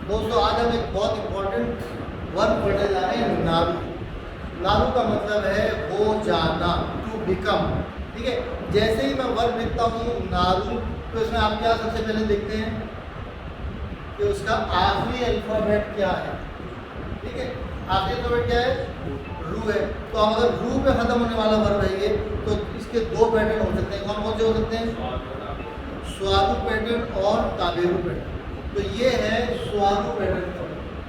दोस्तों आज हम एक बहुत इम्पोर्टेंट वर्ब पढ़ने जा रहे हैं, नारू। नारू का मतलब है हो जाना, टू बिकम। ठीक है, जैसे ही मैं वर्ब लिखता हूँ नारू, तो इसमें आप क्या सबसे पहले देखते हैं कि उसका आखिरी अल्फाबेट क्या है। ठीक है, आखिरी अल्फाबेट क्या है? रू है। तो हम अगर रू पे खत्म होने वाला वर्ब है ये, तो इसके दो पैटर्न हो सकते हैं। कौन कौन से हो सकते हैं? स्वारू पैटर्न और ताबेरू पैटर्न। तो ये है स्वारू पैटर्न।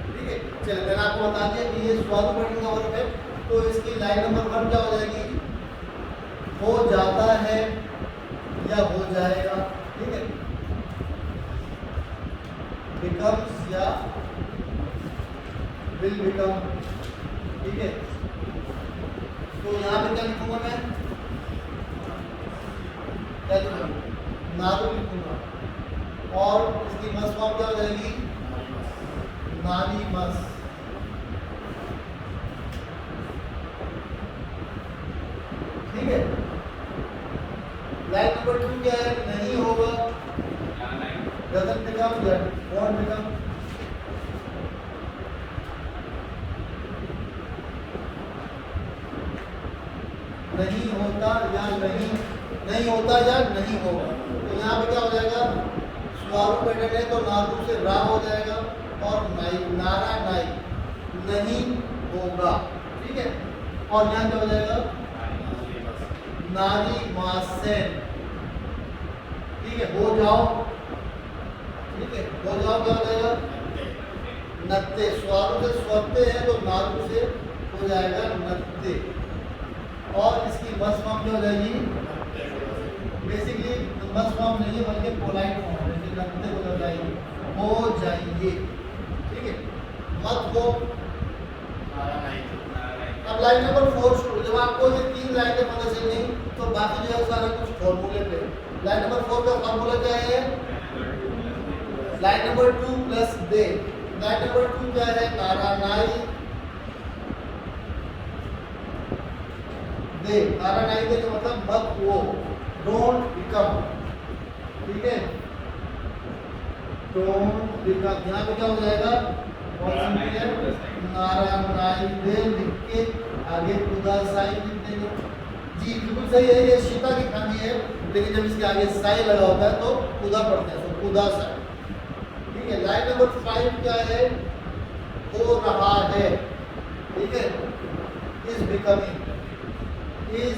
ठीक है, चलिए मैंने आपको बता दिया कि ये स्वारू पैटर्न का वर्ब है। तो इसकी लाइन नंबर 1 क्या हो जाएगी? हो जाता है या हो जाएगा। ठीक है, बिकम्स या विल बिकम। ठीक है, तो यहाँ पे क्या लिखूंगा मैं? क्या लिखूंगा? नारू लिखूंगा। और इसकी मस फॉर्म क्या हो जाएगी? नारी मस। ठीक है, लाइन नंबर 2 क्या है? नहीं होगा, डजंट बिकम या वॉन्ट बिकम। नहीं होता या नहीं होता या नहीं होगा। तो यहाँ पे क्या हो जाएगा? स्वारू पैटर्न है तो नारू से रा हो जाएगा और नाई, नारा नाई, नहीं होगा। ठीक है, और यहाँ क्या हो जाएगा? नारी मासेन। ठीक है, हो जाओ। ठीक है, हो जाओ क्या हो जाएगा? नत्ते। स्वारू से स्वते है तो नारू से हो जाएगा नत्ते। और इसकी मस फॉर्म क्या हो जाएगी? बेसिकली मस फॉर्म नहीं है बल्कि पोलाइट फॉर्म है, जैसे नत्ते हो जाएगी, हो जाइए। ठीक है, मत हो। अब लाइन नंबर 4 शुरू। जब आपको ये 3 लाइनें पता चली तो बाकी जो है सारा कुछ फॉर्मूले पे। लाइन नंबर 4 का फॉर्मूला क्या है? लाइन नंबर 2 प्लस दे। लाइन नंबर 2 क्या है? नारा नाई दे। नारा नाई दे का मतलब मत हो, डोंट बिकम। ठीक है, डोंट बिकम। यहाँ पे क्या हो जाएगा? नारा नाई दे लिख के आगे खुदा साई लिख देंगे। जी बिल्कुल सही है, ये शीता की खानी है, लेकिन जब इसके आगे साई लगा होता है तो खुदा पढ़ते हैं, तो खुदा साई। ठीक है, लाइन नंबर 5 क्या है? हो रहा है। ठीक है, इज बिकमिंग। इज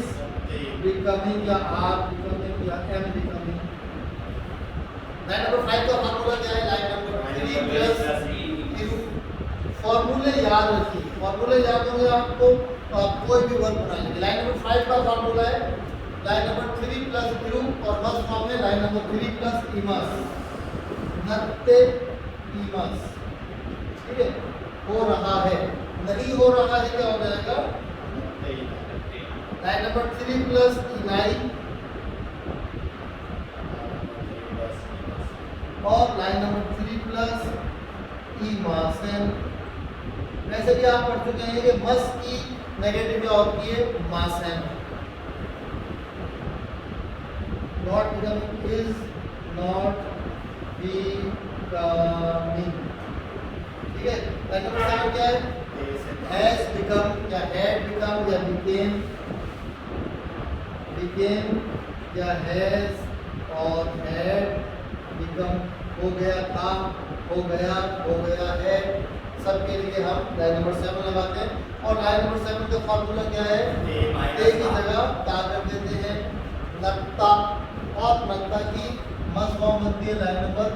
बिकमिंग या आर बिकमिंग या एम बिकमिंग। लाइन नंबर 5 का फॉर्मूला क्या है? Line number 3 plus Q. फॉर्मूले याद रखिए, फॉर्मूले याद होंगे आपको तो आप कोई भी वर्ब बना लेंगे। लाइन नंबर 5 का फॉर्मूला है लाइन नंबर 3 प्लस क्यू, और मस फॉर्म में लाइन नंबर 3 प्लस इमस, नत्ते इमस। ठीक है, हो रहा है। नहीं हो रहा है क्या हो जाएगा? लाइन नंबर 3 प्लस इनाई, और लाइन नंबर 3 प्लस इमासन। वैसे भी आप पढ़ चुके हैं कि मस की नेगेटिव क्या होती है? मासन। Not becoming, is not becoming. ठीक है, लाइन नंबर 7 क्या है? हैज बिकम या हैड बिकम या बिकेम। बिकेम या हैज और हैड बिकम। हो गया था, हो गया है। सबके लिए हम लाइन नंबर 7 लगाते हैं। और लाइन नंबर 7 का फॉर्मूला क्या है? ए की जगह ता कर देते हैं, नत्ता। और नत्ता की मस फॉर्म बनती है लाइन नंबर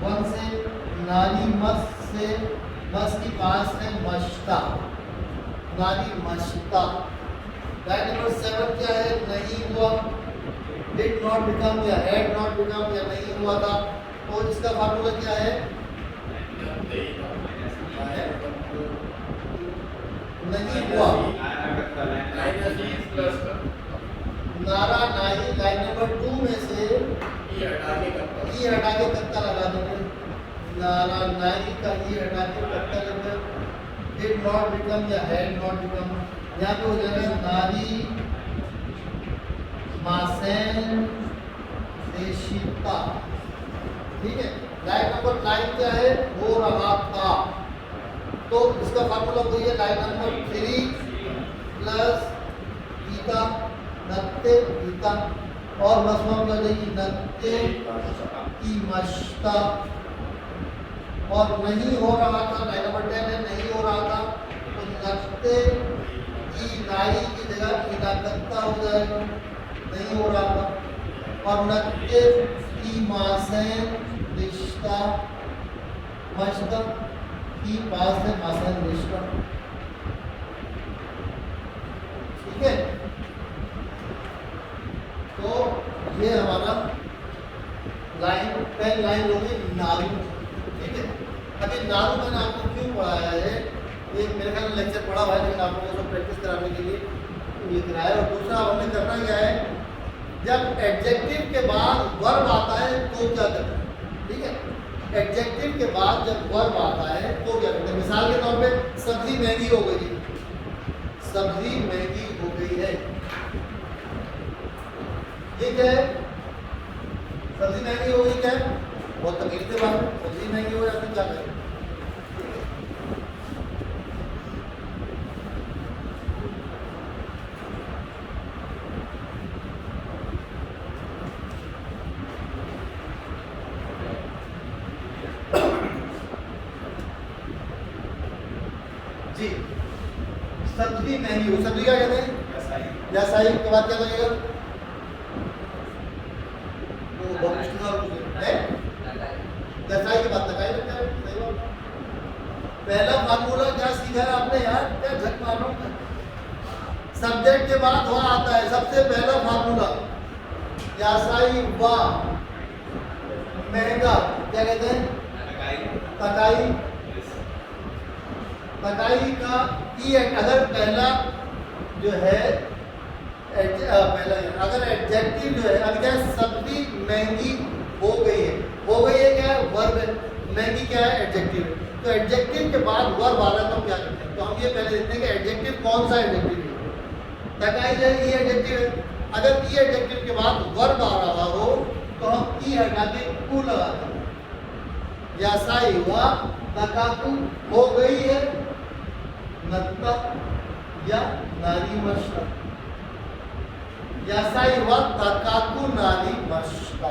1 से। नारी मस से, मस की पास है मश्ता, नारी मश्ता। लाइन नंबर 7 क्या है? नहीं हुआ, डिड नॉट बिकम या हैड नॉट बिकम या नहीं हुआ था। तो इसका फॉर्मूला क्या है? नहीं हुआ। नारा नाई लाइन नंबर 2 में से ई हटा के कत्ता लगा देंगे। नारा नाई का ई हटा के कत्ता लगा। डिड नॉट बिकम या हैड नॉट बिकम, यहाँ पे हो जाएगा नारी मासेन देशिता। ठीक है, लाइन नंबर 9 क्या है? हो रहा तो इसका फार्मूला वही है, लाइन नंबर 3 प्लस ईटा नत्ते ईटा और मसमा कर देगी नत्ते की मश्ता, और नहीं हो रहा था, लाइन नंबर 10 है, नहीं हो रहा था तो नत्ते की नाई की जगह इनाकत्ता हो जाएगा, नहीं हो रहा था, और नत्ते की मासेन रिश्ता मश्ता की पास है मासेन रिश्ता। ठीक है, तो ये हमारा लाइन 10 लाइन होगी नारू। ठीक है, अभी नारू मैंने आपको क्यों पढ़ाया है, एक मेरे ख्याल में लेक्चर पढ़ा हुआ है लेकिन आप लोगों को प्रैक्टिस कराने के लिए ये कराया। और दूसरा हमने करना क्या है, जब एडजेक्टिव के बाद वर्ब आता है तो क्या करना है। ठीक है, एडजेक्टिव के बाद जब वर्ब आता है तो क्या करते हैं। मिसाल के तौर पे सब्जी महंगी हो गई है, सब्जी महंगी हो गई है, ये क्या है, सब्जी महंगी हो गई क्या है, बहुत तकलीफ से बात है, सब्जी महंगी हो जाती है, क्या करें। जी, सब्जी महंगी हो, सब्जी क्या कहते हैं, यासाई के बाद क्या लगेगा, वो बहुत मुश्किल है, यासाई के बाद तकाई लगता है। सही बात, पहला फार्मूला क्या सीखा है आपने यार, क्या झक मारो, सब्जेक्ट के बाद वह आता है, सबसे पहला फार्मूला यासाई वा महंगा क्या कहते हैं, तकाई, तकाई का ई, अगर पहला जो है पहला अगर एडजेक्टिव जो है, अब क्या सब्जी महंगी हो गई है, हो गई है क्या है, वर्ब है, महंगी क्या है, एडजेक्टिव है, तो एडजेक्टिव के बाद वर्ब आ रहा है तो हम क्या करते हैं, तो हम ये पहले देखते हैं कि एडजेक्टिव कौन सा एडजेक्टिव है। तकाई जो है ई एडजेक्टिव है, अगर ई एडजेक्टिव के बाद वर्ब आ रहा हो तो हम ई हटा के कु लगाते हैं, यासाई वा तकाकु हो गई है नत्ता या नारी मश्ता, यासाई व तकाकु नारी मश्ता।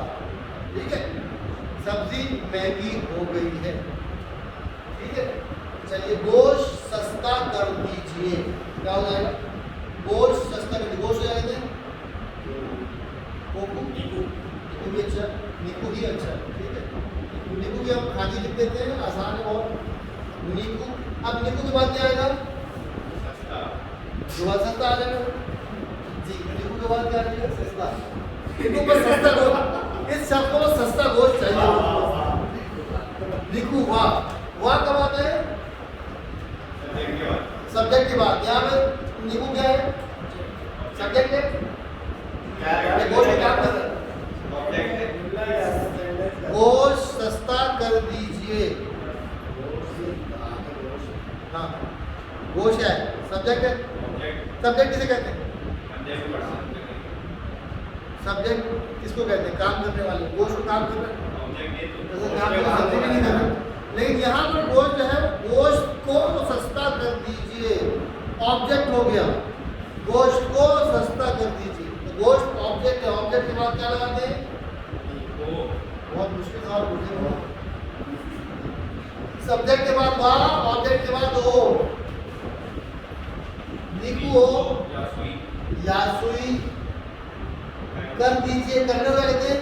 ठीक है, सब्जी महंगी हो गई है। ठीक है, चलिए गोश्त सस्ता कर दीजिए, क्या हो जाएगा, गोश्त सस्ता कर दीजिए, गोश्त हो जाएगा निकू भी अच्छा, निकू ही अच्छा। ठीक है, निकू भी हम खाजी लिख देते हैं, आसान है बहुत, निकू। अब निकू के बाद क्या आएगा, सस्ता आ जाएगा जी, निकू के बाद क्या आ जाएगा, सस्ता, निकू पर सस्ता गोश्त, इस शब्द को सस्ता गोश्त चाहिए, निकू वाह, वाह कब आता है, सब्जेक्ट के बाद, यहाँ पे निकू क्या है, सब्जेक्ट है, गोश्त क्या कर रहा है, गोश्त सस्ता कर दीजिए, हाँ गोश्त क्या है, सब्जेक्ट है, सब्जेक्ट किसे कहते हैं, सब्जेक्ट किसको कहते हैं, काम करने वाले, गोश्त को काम कर रहे हैं, लेकिन यहाँ पर गोश्त जो है, गोश्त को सस्ता कर दीजिए, ऑब्जेक्ट हो गया, गोश्त को सस्ता कर दीजिए, तो गोश्त ऑब्जेक्ट है, ऑब्जेक्ट के बाद क्या लगाते हैं, बहुत मुश्किल सवाल पूछे, सब्जेक्ट के बाद वाह, ऑब्जेक्ट के बाद ओ, निकू हो यासुई कर दीजिए, करने को क्या कहते हैं,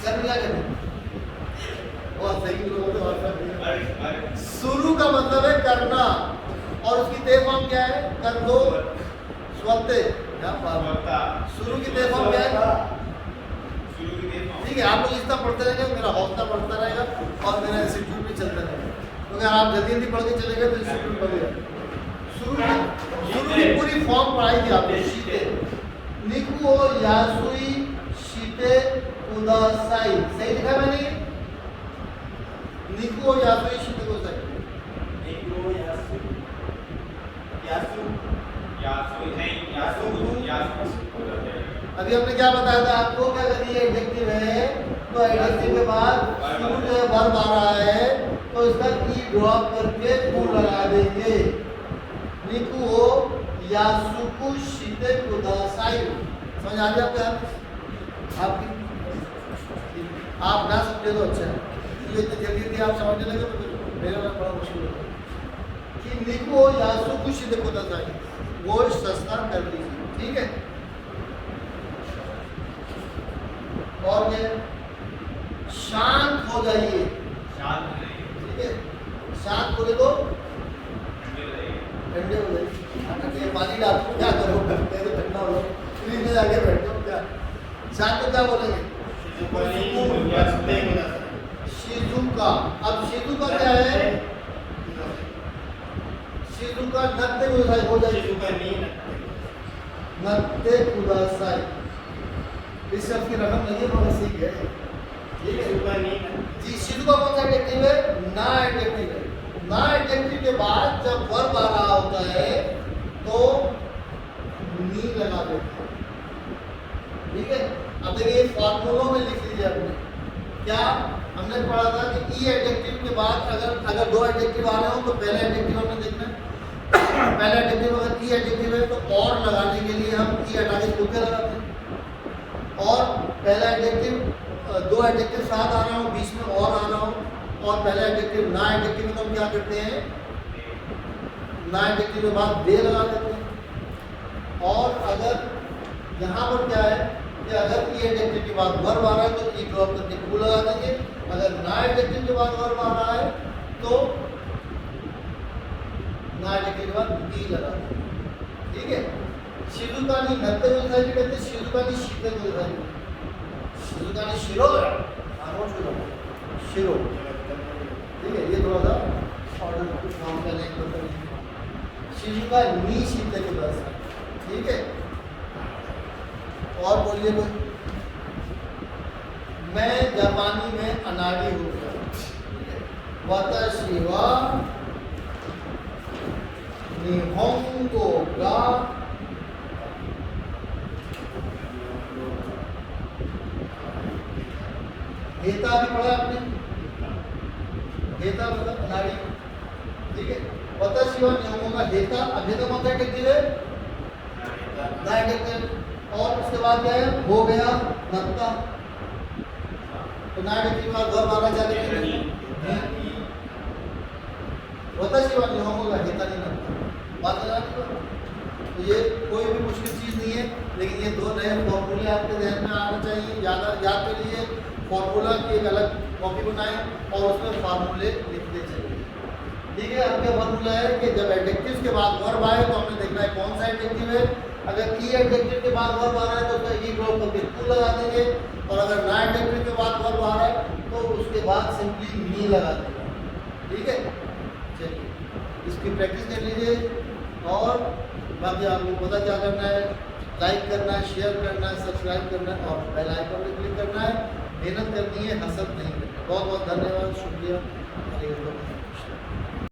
करने क्या कहते हैं, बहुत सही लोगों ने शुरू का मतलब है करना, और उसकी तेज फॉर्म क्या है, कर दो स्वते, शुरू की तेज फॉर्म क्या है, ठीक है, आप लोग इतना पढ़ते रहेंगे, मेरा हौसला बढ़ता रहेगा और मेरा इंस्टीट्यूट भी चलता रहेगा, क्योंकि तो आप जल्दी जल्दी पढ़ के चले गए तो इंस्टीट्यूट बढ़ेगा। शुरू की पूरी फॉर्म पढ़ाई थी आपने, शीते निकू यासुई शीते उदासाई, सही लिखा मैंने, निकू यासुई शीते उदासाई, निकू यासु यासु यासु नहीं यासु अभी हमने क्या बताया था आपको, क्या करिए एडजेक्टिव है तो एडजेक्टिव के बाद शुरू जो है वर्ब आ रहा है तो इसका ई ड्रॉप करके कु लगा देंगे। निकु हो यासुकु शीते कुदासाई। समझ आ गया आपकी? आप ना समझे तो अच्छा है, ये इतनी जल्दी आप समझने लगे तो फिर मेरे लिए बड़ा मुश्किल होगा। कि निकु हो यासुकु शीते कुदासाई, वो सस्ता कर लीजिए, ठीक है। और क्या? शांत हो जाइए, ठीक है। शांत बोले तो ठंडे हो जाइए। ठंडे पानी डालो, क्या करो, करते तो ठंडा हो जाए, फ्रिज में जाके बैठो। क्या शांत को क्या बोलेंगे? शिजुका। अब शिजुका क्या है? शिजुका नत्ते कुदासाई हो जाए। नत्ते कुदासाई इस शब्द की रकम नहीं है, मगर सीख गए, ठीक है जी। शिजुका कौन सा एडजेक्टिव है? ना एडजेक्टिव है। ना एडजेक्टिव के बाद जब वर्ब आ रहा होता है तो नी लगा देते हैं, ठीक है। अब देखिए फॉर्मूलों में लिख लीजिए आपने। क्या हमने पढ़ा था कि ई एडजेक्टिव के बाद अगर दो एडजेक्टिव आ रहे हो तो पहले एडजेक्टिव हमने देखना है। पहला एडजेक्टिव अगर ई एडजेक्टिव है तो और लगाने के लिए हम ई हटा के टू के लगाते हैं। और पहला एडजेक्टिव दो एडजेक्टिव साथ आ रहा हो, बीच में और आ रहा हो, और पहला एडजेक्टिव ना एडजेक्टिव में तो हम क्या करते हैं? ना एडजेक्टिव के बाद दे लगा देते हैं। और अगर यहाँ पर क्या है कि अगर ई एडजेक्टिव के बाद वर्ब आ रहा है तो ई ड्रॉप करके कु लगा देंगे। अगर ना एडजेक्टिव के बाद वर्ब आ रहा है तो ना एडजेक्टिव के बाद बी लगा देंगे, ठीक है। शिजुकानी नत्ते कुदासाई कहते हैं, शिजुकानी शीते कुदासाई। शिजुकानी शिरो शिरो, ठीक है। ये थोड़ा सा ऑर्डर काम करने के शिजुकानी शीते कुदासाई, ठीक है। और बोलिए कोई। मैं जापानी में अनाड़ी हो गया। वताशी वा निहोंगो गा हेता भी पढ़ा आपने। हेता मतलब अनाड़ी, ठीक है। वताशी वा निहोंगो का हेता। अब हेता कौन सा एडजेक्टिव है? ना एडजेक्टिव। और उसके बाद क्या है? हो गया नत्ता। तो ना एडजेक्टिव का वर्ब आना चाहिए। वताशी वा निहोंगो का हेता नहीं नत्ता। बात है ना? तो ये कोई भी मुश्किल चीज़ नहीं है, लेकिन ये दो नए फॉर्मूले आपके ध्यान में आना चाहिए। याद के लिए फॉर्मूला की एक अलग कॉपी बनाएं और उसमें फार्मूले लिखते चलिए, ठीक है। अब क्या फॉर्मूला है कि जब एडजेक्टिव के बाद वर्ब आए तो हमें देखना है कौन सा एडजेक्टिव है। अगर ई एडजेक्टिव के बाद वर्ब आ रहा है तो उसका ई ड्रॉप करके कु लगा देंगे। और अगर ना एडजेक्टिव के बाद वर्ब आ रहा है तो उसके बाद सिंपली मी लगा देंगे, ठीक है। चलिए इसकी प्रैक्टिस कर लीजिए। और बाकी आपको पता क्या करना है? लाइक करना है, शेयर करना है, सब्सक्राइब करना है और बेल आइकन पर क्लिक करना है। मेहनत करनी है, हसद नहीं करनी। बहुत बहुत धन्यवाद, शुक्रिया।